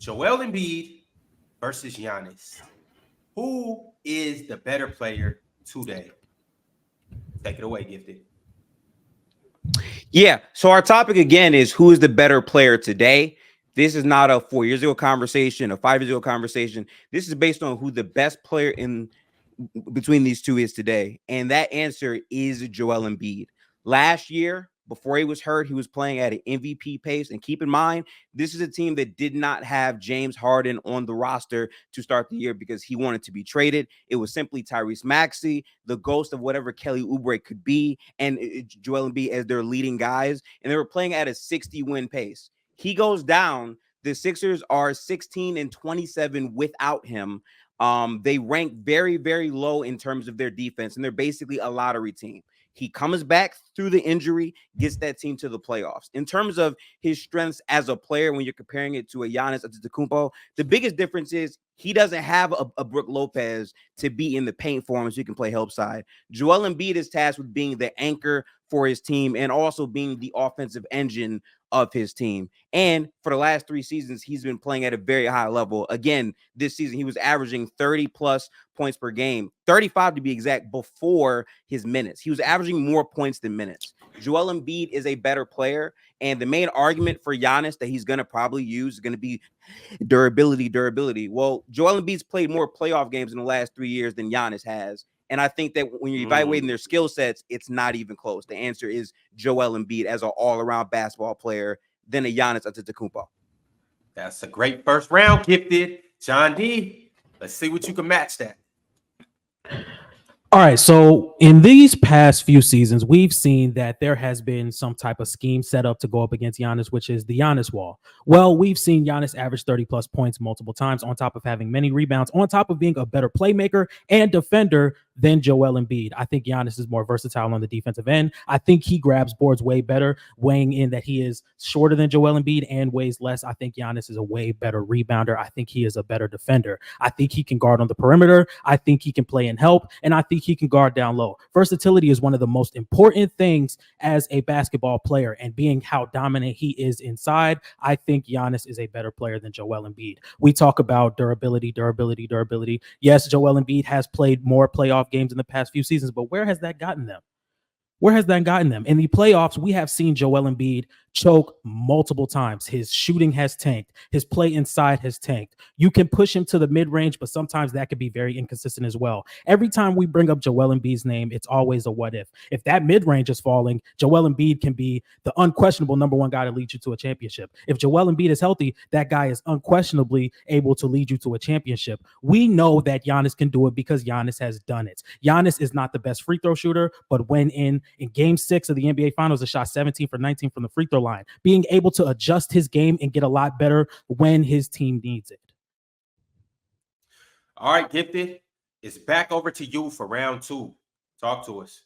Joel Embiid versus Giannis. Who is the better player today? Take it away, Gifted. Yeah. So our topic again is who is the better player today? This is not a 4 years ago conversation, a 5 years ago conversation. This is based on who the best player in between these two is today. And that answer is Joel Embiid. Last year, before he was hurt, he was playing at an MVP pace. And keep in mind, this is a team that did not have James Harden on the roster to start the year because he wanted to be traded. It was simply Tyrese Maxey, the ghost of whatever Kelly Oubre could be, and Joel Embiid as their leading guys. And they were playing at a 60-win pace. He goes down. The Sixers are 16-27 without him. They rank very, very low in terms of their defense, and they're basically a lottery team. He comes back through the injury, gets that team to the playoffs. In terms of his strengths as a player, when you're comparing it to a Giannis Antetokounmpo, the biggest difference is he doesn't have a Brook Lopez to be in the paint for him so he can play help side. Joel Embiid is tasked with being the anchor for his team and also being the offensive engine of his team. And for the last 3 seasons, he's been playing at a very high level. Again, this season, he was averaging 30 plus points per game, 35 to be exact, before his minutes. He was averaging more points than minutes. Joel Embiid is a better player. And the main argument for Giannis that he's going to probably use is going to be durability. Well, Joel Embiid's played more playoff games in the last 3 years than Giannis has. And I think that when you're evaluating their skill sets, it's not even close. The answer is Joel Embiid as an all-around basketball player than a Giannis Antetokounmpo. That's a great first round, Gifted. John D, let's see what you can match that. All right, so in these past few seasons, we've seen that there has been some type of scheme set up to go up against Giannis, which is the Giannis wall. Well, we've seen Giannis average 30-plus points multiple times, on top of having many rebounds, on top of being a better playmaker and defender than Joel Embiid. I think Giannis is more versatile on the defensive end. I think he grabs boards way better, weighing in that he is shorter than Joel Embiid and weighs less. I think Giannis is a way better rebounder. I think he is a better defender. I think he can guard on the perimeter. I think he can play and help, and I think he can guard down low. Versatility is one of the most important things as a basketball player, and being how dominant he is inside, I think Giannis is a better player than Joel Embiid. We talk about durability. Yes, Joel Embiid has played more playoff games in the past few seasons, but where has that gotten them? Where has that gotten them? In the playoffs, we have seen Joel Embiid choke multiple times. His shooting has tanked. His play inside has tanked. You can push him to the mid-range, but sometimes that could be very inconsistent as well. Every time we bring up Joel Embiid's name, it's always a what if. If that mid-range is falling, Joel Embiid can be the unquestionable number one guy to lead you to a championship. If Joel Embiid is healthy, that guy is unquestionably able to lead you to a championship. We know that Giannis can do it because Giannis has done it. Giannis is not the best free throw shooter, but when in game 6 of the NBA Finals, he shot 17 for 19 from the free throw line, being able to adjust his game and get a lot better when his team needs it. All right, Gifted, it's back over to you for round 2. Talk to us.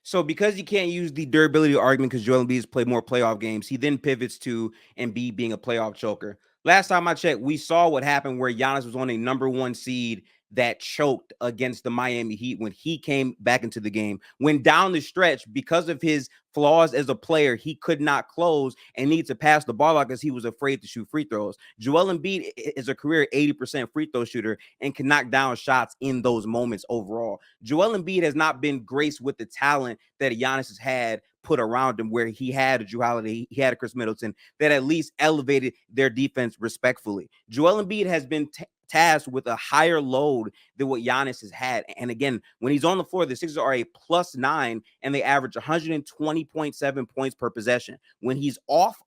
So because you can't use the durability argument because Joel Embiid has played more playoff games, he then pivots to Embiid being a playoff choker. Last time I checked, we saw what happened where Giannis was on a number 1 seed that choked against the Miami Heat when he came back into the game. When down the stretch, because of his flaws as a player, he could not close and need to pass the ball out because he was afraid to shoot free throws. Joel Embiid is a career 80% free throw shooter and can knock down shots in those moments overall. Joel Embiid has not been graced with the talent that Giannis has had put around him, where he had a Drew Holiday, he had a Chris Middleton that at least elevated their defense respectfully. Joel Embiid has been tasked with a higher load than what Giannis has had. And again, when he's on the floor, the Sixers are a +9 and they average 120.7 points per possession. When he's off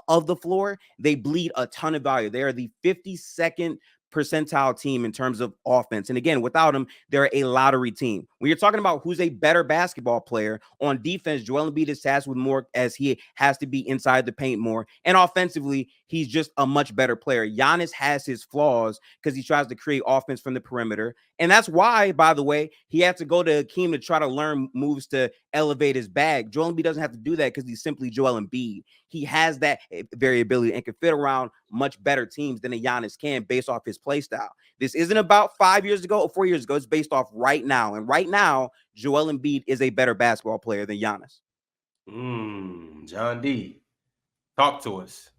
of the floor, they bleed a ton of value. They are the 52nd percentile team in terms of offense. And again, without him, they're a lottery team. When you're talking about who's a better basketball player on defense, Joel Embiid is tasked with more as he has to be inside the paint more. And offensively, he's just a much better player. Giannis has his flaws because he tries to create offense from the perimeter. And that's why, by the way, he had to go to Hakeem to try to learn moves to elevate his bag. Joel Embiid doesn't have to do that because he's simply Joel Embiid. He has that variability and can fit around much better teams than a Giannis can based off his play style. This isn't about 5 years ago or 4 years ago. It's based off right now. And right now, Joel Embiid is a better basketball player than Giannis. John D, talk to us.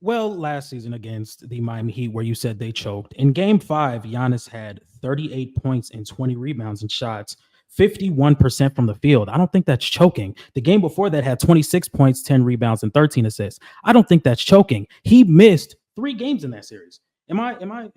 Well, last season against the Miami Heat, where you said they choked. In game 5, Giannis had 38 points and 20 rebounds and shots, 51% from the field. I don't think that's choking. The game before that had 26 points, 10 rebounds, and 13 assists. I don't think that's choking. He missed 3 games in that series. Am I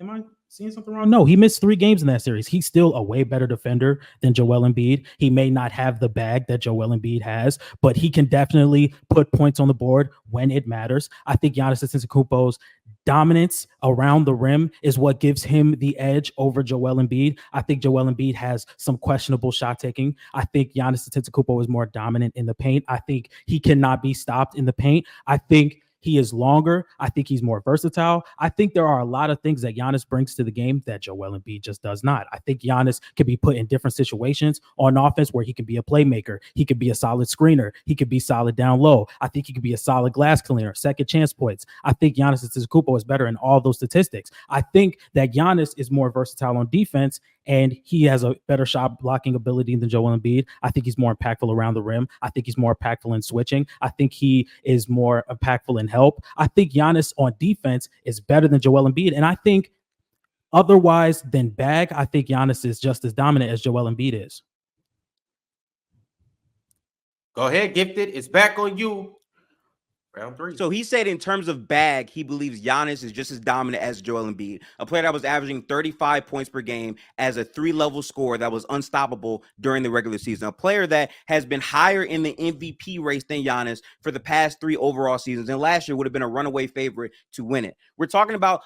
seeing something wrong? No, he missed 3 games in that series. He's still a way better defender than Joel Embiid. He may not have the bag that Joel Embiid has, but he can definitely put points on the board when it matters. I think Giannis Antetokounmpo's dominance around the rim is what gives him the edge over Joel Embiid. I think Joel Embiid has some questionable shot taking. I think Giannis Antetokounmpo is more dominant in the paint. I think he cannot be stopped in the paint. I think he is longer. I think he's more versatile. I think there are a lot of things that Giannis brings to the game that Joel Embiid just does not. I think Giannis can be put in different situations on offense where he can be a playmaker. He could be a solid screener. He could be solid down low. I think he could be a solid glass cleaner, second chance points. I think Giannis Antetokounmpo is better in all those statistics. I think that Giannis is more versatile on defense, and he has a better shot blocking ability than Joel Embiid. I think he's more impactful around the rim. I think he's more impactful in switching. I think he is more impactful in help. I think Giannis on defense is better than Joel Embiid. And I think otherwise than bag, I think Giannis is just as dominant as Joel Embiid is. Go ahead, Gifted. It's back on you. Round 3. So he said in terms of bag, he believes Giannis is just as dominant as Joel Embiid, a player that was averaging 35 points per game as a 3-level scorer that was unstoppable during the regular season, a player that has been higher in the MVP race than Giannis for the past 3 overall seasons, and last year would have been a runaway favorite to win it. We're talking about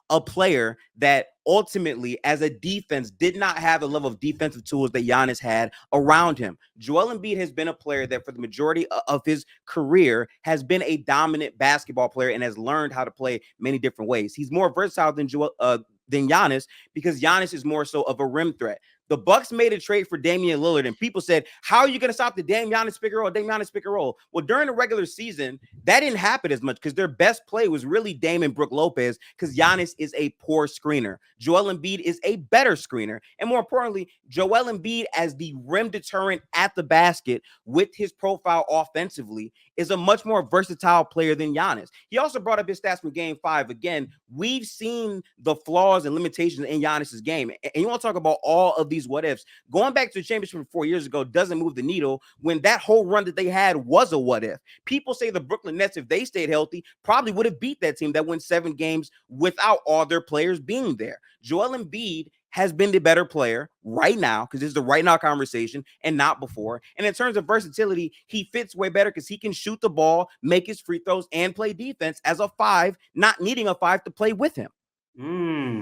a player that ultimately, as a defense, did not have the level of defensive tools that Giannis had around him. Joel Embiid has been a player that for the majority of his career has been a dominant basketball player and has learned how to play many different ways. He's more versatile than Giannis because Giannis is more so of a rim threat. The Bucks made a trade for Damian Lillard, and people said, how are you going to stop the Giannis pick and roll? Well, during the regular season, that didn't happen as much because their best play was really Dame and Brook Lopez because Giannis is a poor screener. Joel Embiid is a better screener. And more importantly, Joel Embiid as the rim deterrent at the basket with his profile offensively is a much more versatile player than Giannis. He also brought up his stats from game 5. Again, we've seen the flaws and limitations in Giannis's game. And you want to talk about all of these what ifs. Going back to the championship 4 years ago doesn't move the needle when that whole run that they had was a what if. People say the Brooklyn Nets, if they stayed healthy, probably would have beat that team that won 7 games without all their players being there. Joel Embiid has been the better player right now because this is the right now conversation and not before. And in terms of versatility, he fits way better because he can shoot the ball, make his free throws, and play defense as a 5, not needing a 5 to play with him.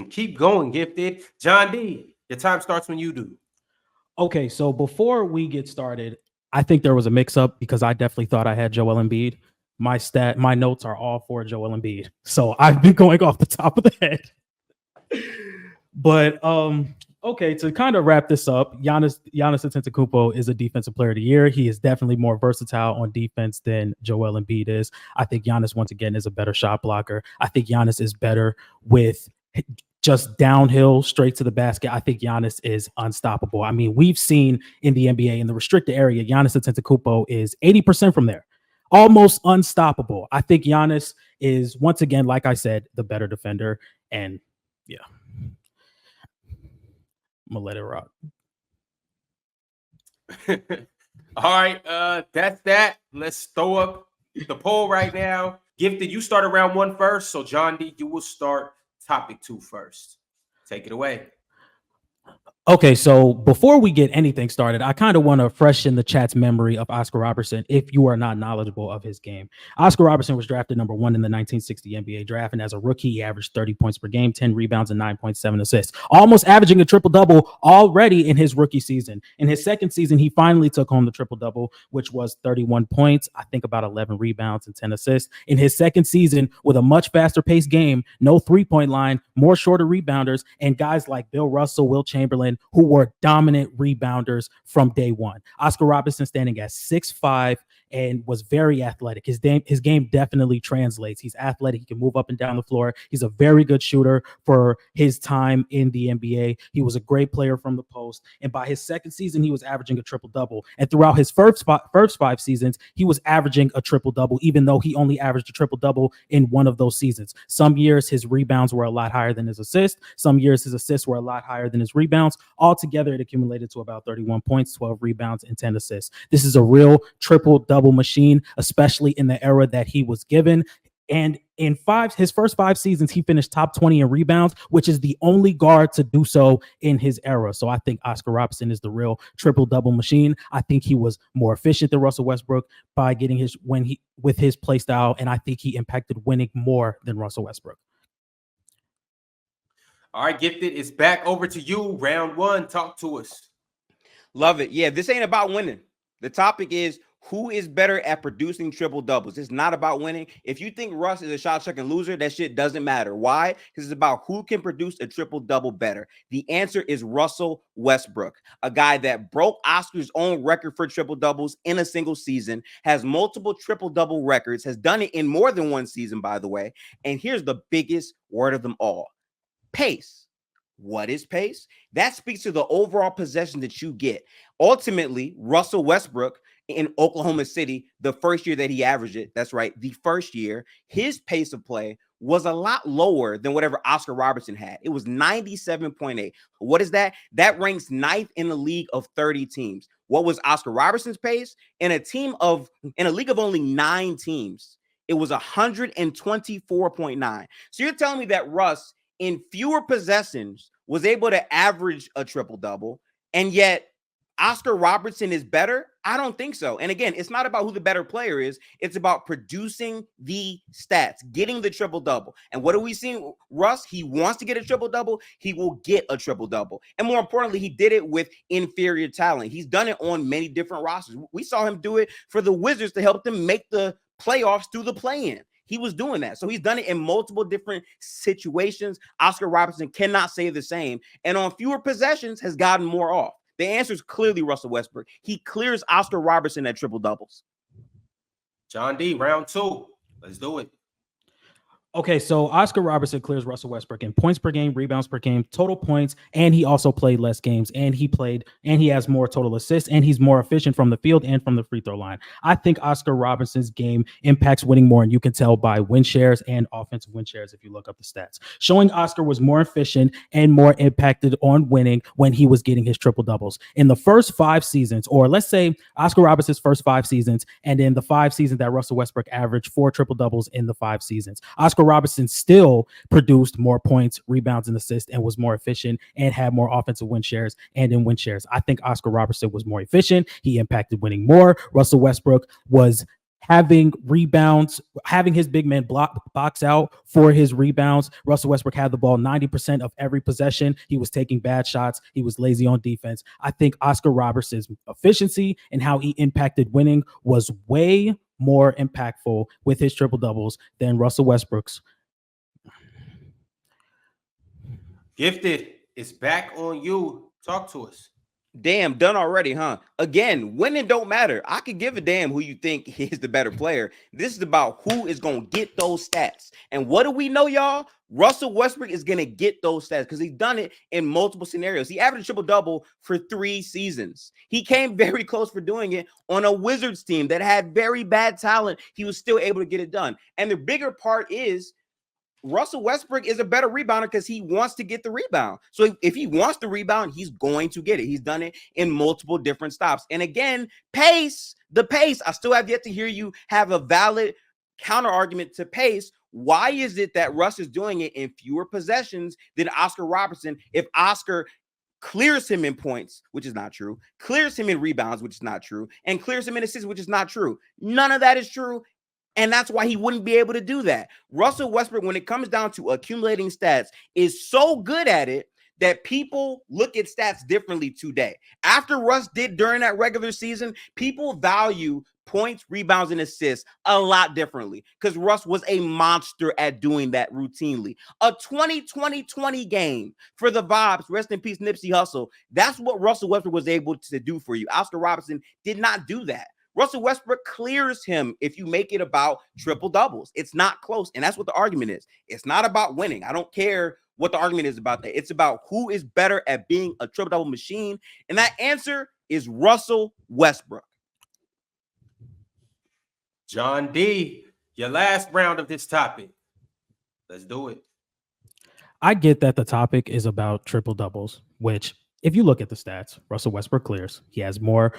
Keep going, Gifted. John D, your time starts when you do. Okay, so before we get started, I think there was a mix-up because I definitely thought I had Joel Embiid. My notes are all for Joel Embiid. So I've been going off the top of the head. But okay, to kind of wrap this up, Giannis Antetokounmpo is a defensive player of the year. He is definitely more versatile on defense than Joel Embiid is. I think Giannis, once again, is a better shot blocker. I think Giannis is better with just downhill straight to the basket. I think Giannis is unstoppable. I mean, we've seen in the NBA in the restricted area, Giannis Antetokounmpo is 80% from there. Almost unstoppable. I think Giannis is, once again, like I said, the better defender. And yeah. I'm gonna let it rock. All right, that's that. Let's throw up the poll right now. Gifted, you start round 1 first. So John D, you will start topic 2 first. Take it away. Okay, so before we get anything started, I kind of want to freshen the chat's memory of Oscar Robertson if you are not knowledgeable of his game. Oscar Robertson was drafted number 1 in the 1960 NBA draft, and as a rookie, he averaged 30 points per game, 10 rebounds, and 9.7 assists, almost averaging a triple-double already in his rookie season. In his second season, he finally took home the triple-double, which was 31 points, I think about 11 rebounds and 10 assists. In his second season, with a much faster-paced game, no three-point line, more shorter rebounders, and guys like Bill Russell, Will Chamberlain, who were dominant rebounders from day one. Oscar Robertson standing at 6'5", and was very athletic. His game definitely translates. He's athletic. He can move up and down the floor. He's a very good shooter for his time in the NBA. He was a great player from the post. And by his second season, he was averaging a triple-double. And throughout his first 5 seasons, he was averaging a triple-double, even though he only averaged a triple-double in one of those seasons. Some years, his rebounds were a lot higher than his assists. Some years, his assists were a lot higher than his rebounds. Altogether, it accumulated to about 31 points, 12 rebounds, and 10 assists. This is a real triple-double machine, especially in the era that he was given. And in his first 5 seasons, he finished top 20 in rebounds, which is the only guard to do so in his era. So I think Oscar Robertson is the real triple-double machine. I think he was more efficient than Russell Westbrook by getting with his play style, and I think he impacted winning more than Russell Westbrook. All right, Gifted, it's back over to you. Round 1, talk to us. Love it. Yeah, this ain't about winning. The topic is who is better at producing triple doubles. It's not about winning. If you think Russ is a shot chucking loser, that shit doesn't matter. Why? Because it's about who can produce a triple double better. The answer is Russell Westbrook, a guy that broke Oscar's own record for triple doubles in a single season, has multiple triple double records, has done it in more than one season, by the way. And here's the biggest word of them all: pace. What is pace? That speaks to the overall possession that you get. Ultimately, Russell Westbrook in Oklahoma City, the first year that he averaged it, that's right, the first year, his pace of play was a lot lower than whatever Oscar Robertson had. It was 97.8. What is that? That ranks 9th in the league of 30 teams. What was Oscar Robertson's pace? In a league of only 9 teams, it was 124.9. So you're telling me that Russ, in fewer possessions, was able to average a triple-double, and yet Oscar Robertson is better? I don't think so. And again, it's not about who the better player is. It's about producing the stats, getting the triple-double. And what are we seeing? Russ, he wants to get a triple-double. He will get a triple-double. And more importantly, he did it with inferior talent. He's done it on many different rosters. We saw him do it for the Wizards to help them make the playoffs through the play-in. He was doing that. So he's done it in multiple different situations. Oscar Robertson cannot say the same. And on fewer possessions has gotten more off. The answer is clearly Russell Westbrook. He clears Oscar Robertson at triple doubles. John D, round 2. Let's do it. Okay, so Oscar Robertson clears Russell Westbrook in points per game, rebounds per game, total points, and he also played less games, and he has more total assists, and he's more efficient from the field and from the free throw line. I think Oscar Robertson's game impacts winning more, and you can tell by win shares and offensive win shares if you look up the stats. Showing Oscar was more efficient and more impacted on winning when he was getting his triple doubles. In the first 5 seasons, or let's say Oscar Robertson's first 5 seasons, and in the 5 seasons that Russell Westbrook averaged 4 triple doubles in the 5 seasons, Oscar Robertson still produced more points, rebounds, and assists, and was more efficient and had more offensive win shares and in win shares. I think Oscar Robertson was more efficient. He impacted winning more. Russell Westbrook was having rebounds, having his big man box out for his rebounds. Russell Westbrook had the ball 90% of every possession. He was taking bad shots. He was lazy on defense. I think Oscar Robertson's efficiency and how he impacted winning was way more impactful with his triple doubles than Russell Westbrook's. Gifted, it's back on you. Talk to us. Damn, done already, huh? Again, winning don't matter. I could give a damn who you think is the better player. This is about who is going to get those stats. And what do we know, y'all? Russell Westbrook is going to get those stats because he's done it in multiple scenarios. He averaged triple-double for 3 seasons. He came very close for doing it on a Wizards team that had very bad talent. He was still able to get it done. And the bigger part is Russell Westbrook is a better rebounder because he wants to get the rebound. So if he wants the rebound, he's going to get it. He's done it in multiple different stops. And again, pace, the pace. I still have yet to hear you have a valid counter argument to pace. Why is it that Russ is doing it in fewer possessions than Oscar Robertson if Oscar clears him in points, which is not true, clears him in rebounds, which is not true, and clears him in assists, which is not true? None of that is true. And that's why he wouldn't be able to do that. Russell Westbrook, when it comes down to accumulating stats, is so good at it that people look at stats differently today. After Russ did during that regular season, people value points, rebounds, and assists a lot differently because Russ was a monster at doing that routinely. A 20-20-20 game for the Vibes. Rest in peace, Nipsey Hussle. That's what Russell Westbrook was able to do for you. Oscar Robertson did not do that. Russell Westbrook clears him if you make it about triple doubles. It's not close. And that's what the argument is. It's not about winning. I don't care what the argument is about that. It's about who is better at being a triple double machine. And that answer is Russell Westbrook. John D, your last round of this topic. Let's do it. I get that the topic is about triple doubles, which if you look at the stats, Russell Westbrook clears. He has more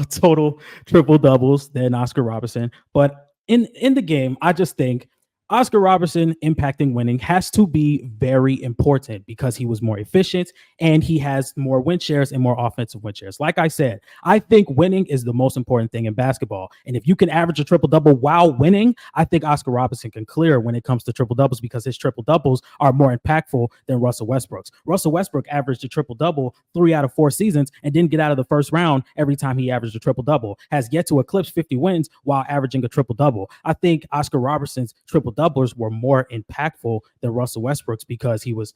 total triple doubles than Oscar Robertson. But in the game, I just think Oscar Robertson impacting winning has to be very important because he was more efficient and he has more win shares and more offensive win shares. Like I said, I think winning is the most important thing in basketball. And if you can average a triple double while winning, I think Oscar Robertson can clear when it comes to triple doubles because his triple doubles are more impactful than Russell Westbrook's. Russell Westbrook averaged a triple double 3 out of 4 seasons and didn't get out of the first round every time he averaged a triple double, has yet to eclipse 50 wins while averaging a triple double. I think Oscar Robertson's triple doublers were more impactful than Russell Westbrook's because he was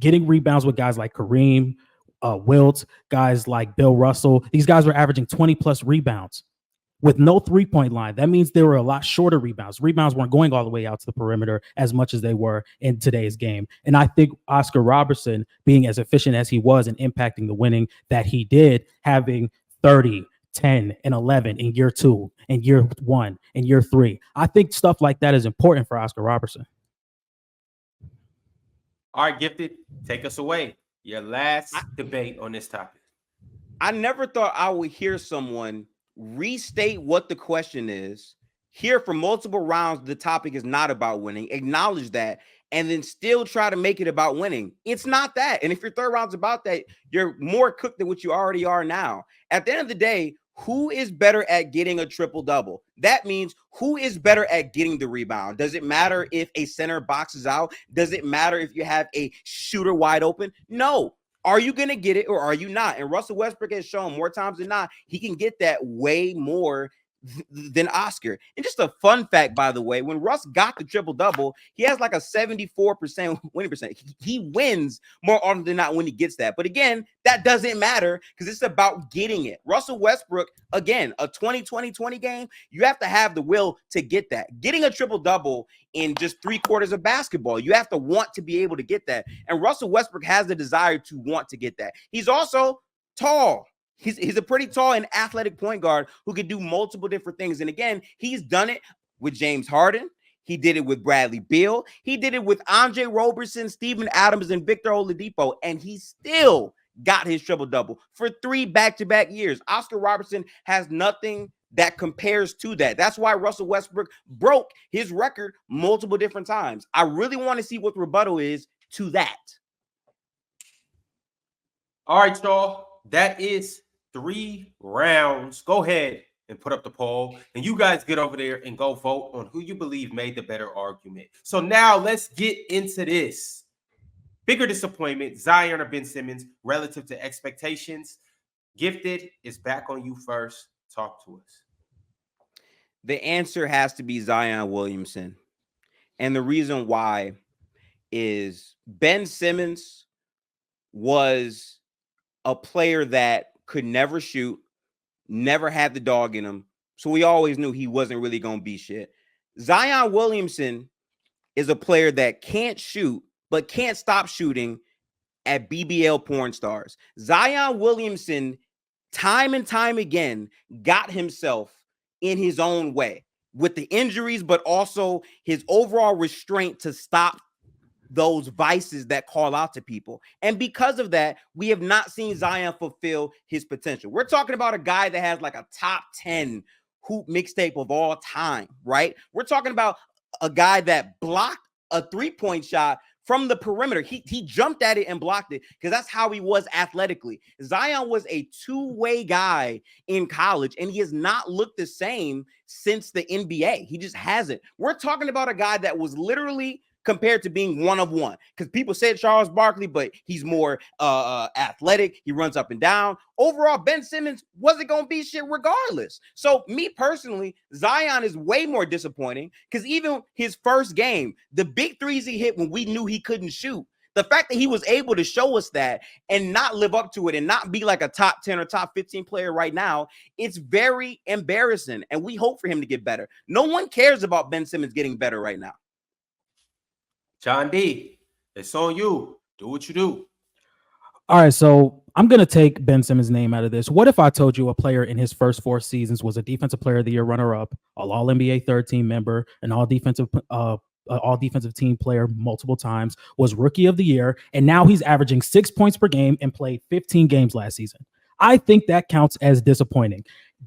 getting rebounds with guys like Kareem, Wilt, guys like Bill Russell. These guys were averaging 20 plus rebounds with no 3-point line. That means they were a lot shorter rebounds. Rebounds weren't going all the way out to the perimeter as much as they were in today's game. And I think Oscar Robertson, being as efficient as he was and impacting the winning that he did, having 30, 10 and 11 in year 2 and year 1 and year 3. I think stuff like that is important for Oscar Robertson. All right, Gifted, take us away. Your last debate on this topic. I never thought I would hear someone restate what the question is, hear for multiple rounds the topic is not about winning, acknowledge that, and then still try to make it about winning. It's not that. And if your third round's about that, you're more cooked than what you already are now. At the end of the day, who is better at getting a triple double? That means who is better at getting the rebound? Does it matter if a center boxes out? Does it matter if you have a shooter wide open? No. Are you going to get it or are you not? And Russell Westbrook has shown more times than not, he can get that way more than Oscar. And just a fun fact, by the way, when Russ got the triple double, he has like a 74% winning percent. He wins more often than not when he gets that. But again, that doesn't matter because it's about getting it. Russell Westbrook, again, a 20-20-20 game, you have to have the will to get that. Getting a triple double in just 3 quarters of basketball, you have to want to be able to get that. And Russell Westbrook has the desire to want to get that. He's also tall. He's a pretty tall and athletic point guard who can do multiple different things. And again, he's done it with James Harden. He did it with Bradley Beal. He did it with Andre Robertson, Steven Adams, and Victor Oladipo. And he still got his triple-double for 3 back-to-back years. Oscar Robertson has nothing that compares to that. That's why Russell Westbrook broke his record multiple different times. I really want to see what the rebuttal is to that. All right, y'all. That is 3 rounds. Go ahead and put up the poll, and you guys get over there and go vote on who you believe made the better argument. So now let's get into this. Bigger disappointment, Zion or Ben Simmons relative to expectations? Gifted is back on you first. Talk to us. The answer has to be Zion Williamson. And the reason why is Ben Simmons was a player that could never shoot, never had the dog in him. So we always knew he wasn't really going to be shit. Zion Williamson is a player that can't shoot, but can't stop shooting at BBL porn stars. Zion Williamson, time and time again, got himself in his own way with the injuries, but also his overall restraint to stop those vices that call out to people. And because of that, we have not seen Zion fulfill his potential. We're talking about a guy that has like a top 10 hoop mixtape of all time, right? We're talking about a guy that blocked a 3-point shot from the perimeter. He jumped at it and blocked it because that's how he was athletically. Zion was a 2-way guy in college, and he has not looked the same since the NBA. He just hasn't. We're talking about a guy that was literally compared to being one of one, because people said Charles Barkley, but he's more athletic. He runs up and down. Overall, Ben Simmons wasn't going to be shit regardless. So me personally, Zion is way more disappointing because even his first game, the big threes he hit when we knew he couldn't shoot, The fact that he was able to show us that and not live up to it and not be like a top 10 or top 15 player right now, it's very embarrassing. And we hope for him to get better. No one cares about Ben Simmons getting better right now. John D, it's on you. Do what you do. All right, so I'm going to take Ben Simmons' name out of this. What if I told you a player in his first 4 seasons was a Defensive Player of the Year runner-up, all NBA third team member, an all defensive team player multiple times, was Rookie of the Year, and now he's averaging 6 points per game and played 15 games last season? I think that counts as disappointing.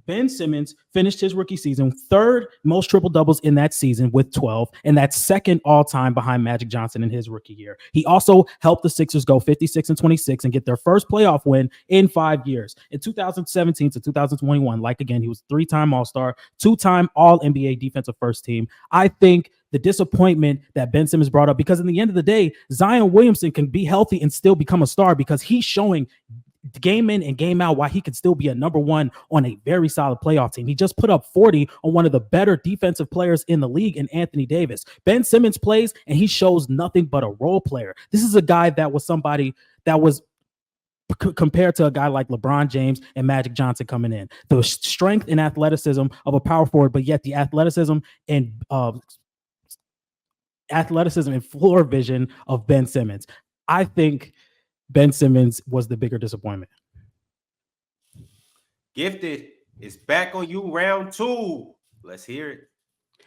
Ben Simmons finished his rookie season 3rd most triple doubles in that season with 12, and that's 2nd all time behind Magic Johnson in his rookie year. He also helped the Sixers go 56-26 and get their first playoff win in 5 years. In 2017 to 2021, like again, he was 3-time All-Star, 2-time All-NBA defensive first team. I think the disappointment that Ben Simmons brought up, because in the end of the day, Zion Williamson can be healthy and still become a star because he's showing game in and game out why he could still be a number 1 on a very solid playoff team. He just put up 40 on one of the better defensive players in the league in Anthony Davis. Ben Simmons plays and he shows nothing but a role player. This is a guy that was somebody that was compared to a guy like LeBron James and Magic Johnson coming in. The strength and athleticism of a power forward, but yet the athleticism and floor vision of Ben Simmons. I think Ben Simmons was the bigger disappointment. Gifted is back on you, round 2. Let's hear it.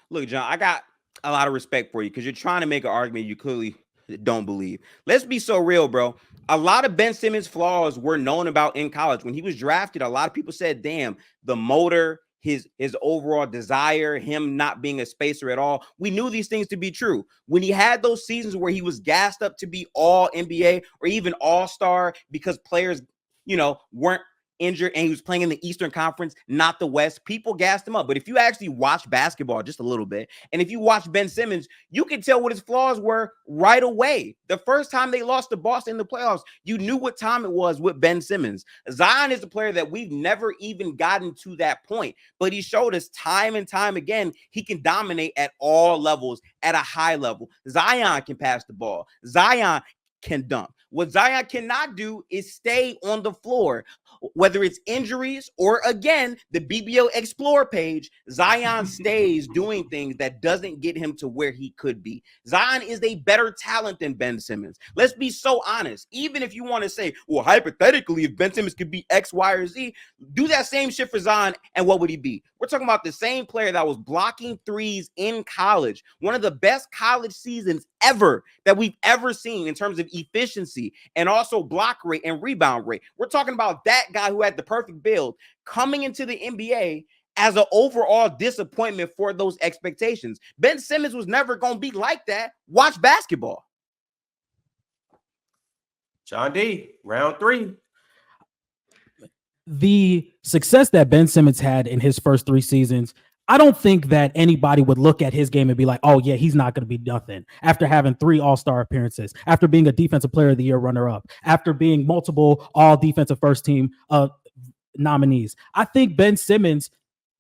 Look, John, I got a lot of respect for you because you're trying to make an argument you clearly don't believe. Let's be so real, bro. A lot of Ben Simmons' flaws were known about in college. When he was drafted, a lot of people said, damn, the motor, his overall desire, him not being a spacer at all. We knew these things to be true. When he had those seasons where he was gassed up to be all NBA or even all-star because players, weren't injured and he was playing in the Eastern Conference, not the West, people gassed him up. But if you actually watch basketball just a little bit, and if you watch Ben Simmons, you can tell what his flaws were right away. The first time they lost to Boston in the playoffs, you knew what time it was with Ben Simmons. Zion is a player that we've never even gotten to that point, but he showed us time and time again he can dominate at all levels, at a high level. Zion can pass the ball. Zion can dunk. What Zion cannot do is stay on the floor, whether it's injuries or, again, the BBO Explore page. Zion stays doing things that doesn't get him to where he could be. Zion is a better talent than Ben Simmons. Let's be so honest. Even if you want to say, well, hypothetically, if Ben Simmons could be X, Y, or Z, do that same shit for Zion, and what would he be? We're talking about the same player that was blocking threes in college, one of the best college seasons ever that we've ever seen in terms of efficiency and also block rate and rebound rate. We're talking about that guy who had the perfect build coming into the NBA as an overall disappointment for those expectations. Ben Simmons was never going to be like that. Watch basketball. John D, round 3. The success that Ben Simmons had in his first 3 seasons, I don't think that anybody would look at his game and be like, oh, yeah, he's not going to be nothing. After having 3 all-star appearances, after being a Defensive Player of the Year runner-up, after being multiple all-defensive first-team nominees. I think Ben Simmons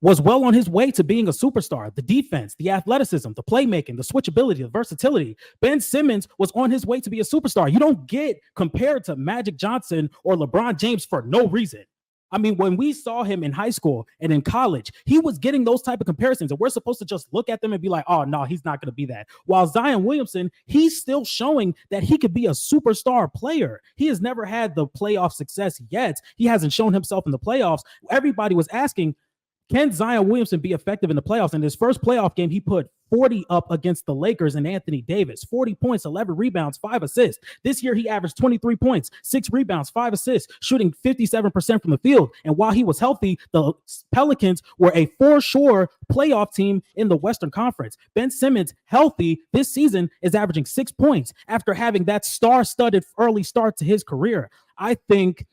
was well on his way to being a superstar. The defense, the athleticism, the playmaking, the switchability, the versatility. Ben Simmons was on his way to be a superstar. You don't get compared to Magic Johnson or LeBron James for no reason. I mean, when we saw him in high school and in college, he was getting those type of comparisons, and we're supposed to just look at them and be like, oh, no, he's not going to be that. While Zion Williamson, he's still showing that he could be a superstar player. He has never had the playoff success yet. He hasn't shown himself in the playoffs. Everybody was asking, can Zion Williamson be effective in the playoffs? In his first playoff game, he put 40 up against the Lakers and Anthony Davis, 40 points, 11 rebounds, 5 assists. This year, he averaged 23 points, 6 rebounds, 5 assists, shooting 57% from the field. And while he was healthy, the Pelicans were a for sure playoff team in the Western Conference. Ben Simmons, healthy this season, is averaging 6 points after having that star-studded early start to his career. I think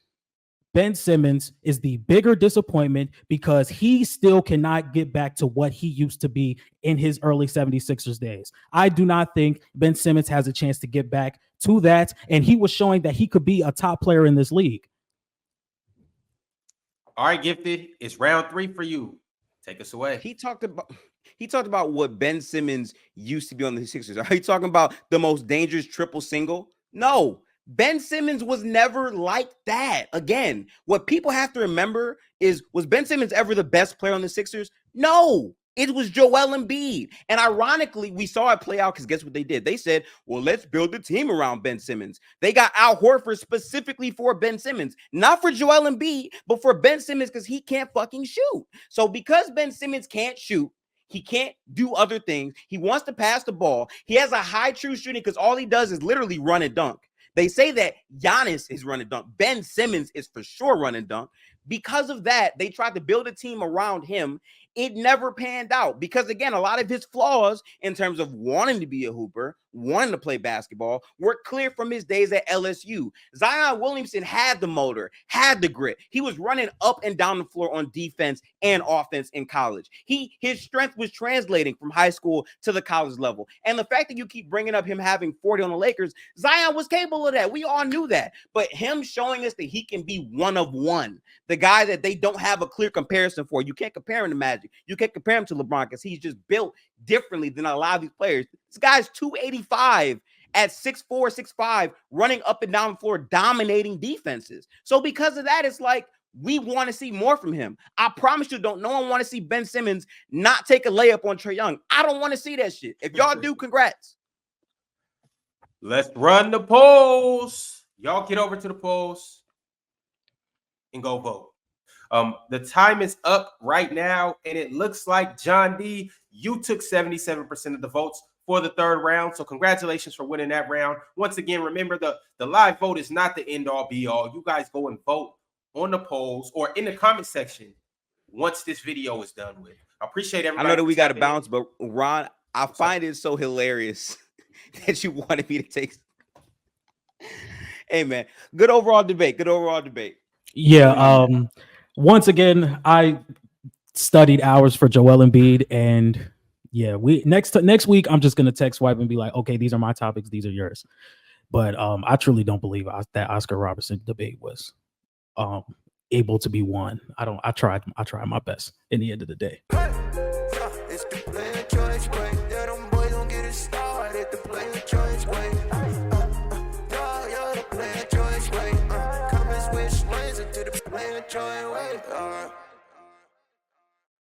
Ben Simmons is the bigger disappointment because he still cannot get back to what he used to be in his early 76ers days. I do not think Ben Simmons has a chance to get back to that, and he was showing that he could be a top player in this league. All right, Gifted, it's round 3 for you. Take us away. He talked about what Ben Simmons used to be on the Sixers. Are you talking about the most dangerous triple single? No, Ben Simmons was never like that. Again, what people have to remember is, was Ben Simmons ever the best player on the Sixers? No, it was Joel Embiid. And ironically, we saw it play out because guess what they did? They said, well, let's build a team around Ben Simmons. They got Al Horford specifically for Ben Simmons, not for Joel Embiid, but for Ben Simmons because he can't fucking shoot. So because Ben Simmons can't shoot, he can't do other things. He wants to pass the ball. He has a high true shooting because all he does is literally run and dunk. They say that Giannis is run and dunk. Ben Simmons is for sure run and dunk. Because of that, they tried to build a team around him. It never panned out because, again, a lot of his flaws in terms of wanting to be a hooper, wanting to play basketball, were clear from his days at LSU. Zion Williamson had the motor, had the grit. He was running up and down the floor on defense and offense in college. His strength was translating from high school to the college level. And the fact that you keep bringing up him having 40 on the Lakers, Zion was capable of that. We all knew that. But him showing us that he can be one of one, the guy that they don't have a clear comparison for. You can't compare him to Magic. You can't compare him to LeBron because he's just built differently than a lot of these players. This guy's 285 at 6'4", 6'5", running up and down the floor, dominating defenses. So because of that, it's like we want to see more from him. I promise you, no one want to see Ben Simmons not take a layup on Trae Young. I don't want to see that shit. If y'all do, congrats. Let's run the polls. Y'all get over to the polls and go vote. The time is up right now, and it looks like, John D, you took 77% of the votes for the third round. So congratulations for winning that round. Once again, remember the live vote is not the end all be all. You guys go and vote on the polls or in the comment section once this video is done with. I appreciate everybody. I know that we got to bounce, but Ron, I find it so hilarious that you wanted me to take. Hey, man, good overall debate. Good overall debate. Yeah. Once again, I studied hours for Joel Embiid, and yeah, next week I'm just gonna text Swipe and be like, okay, these are my topics, these are yours. But I truly don't believe that Oscar Robertson debate was able to be won. I tried my best in the end of the day. Join, wait,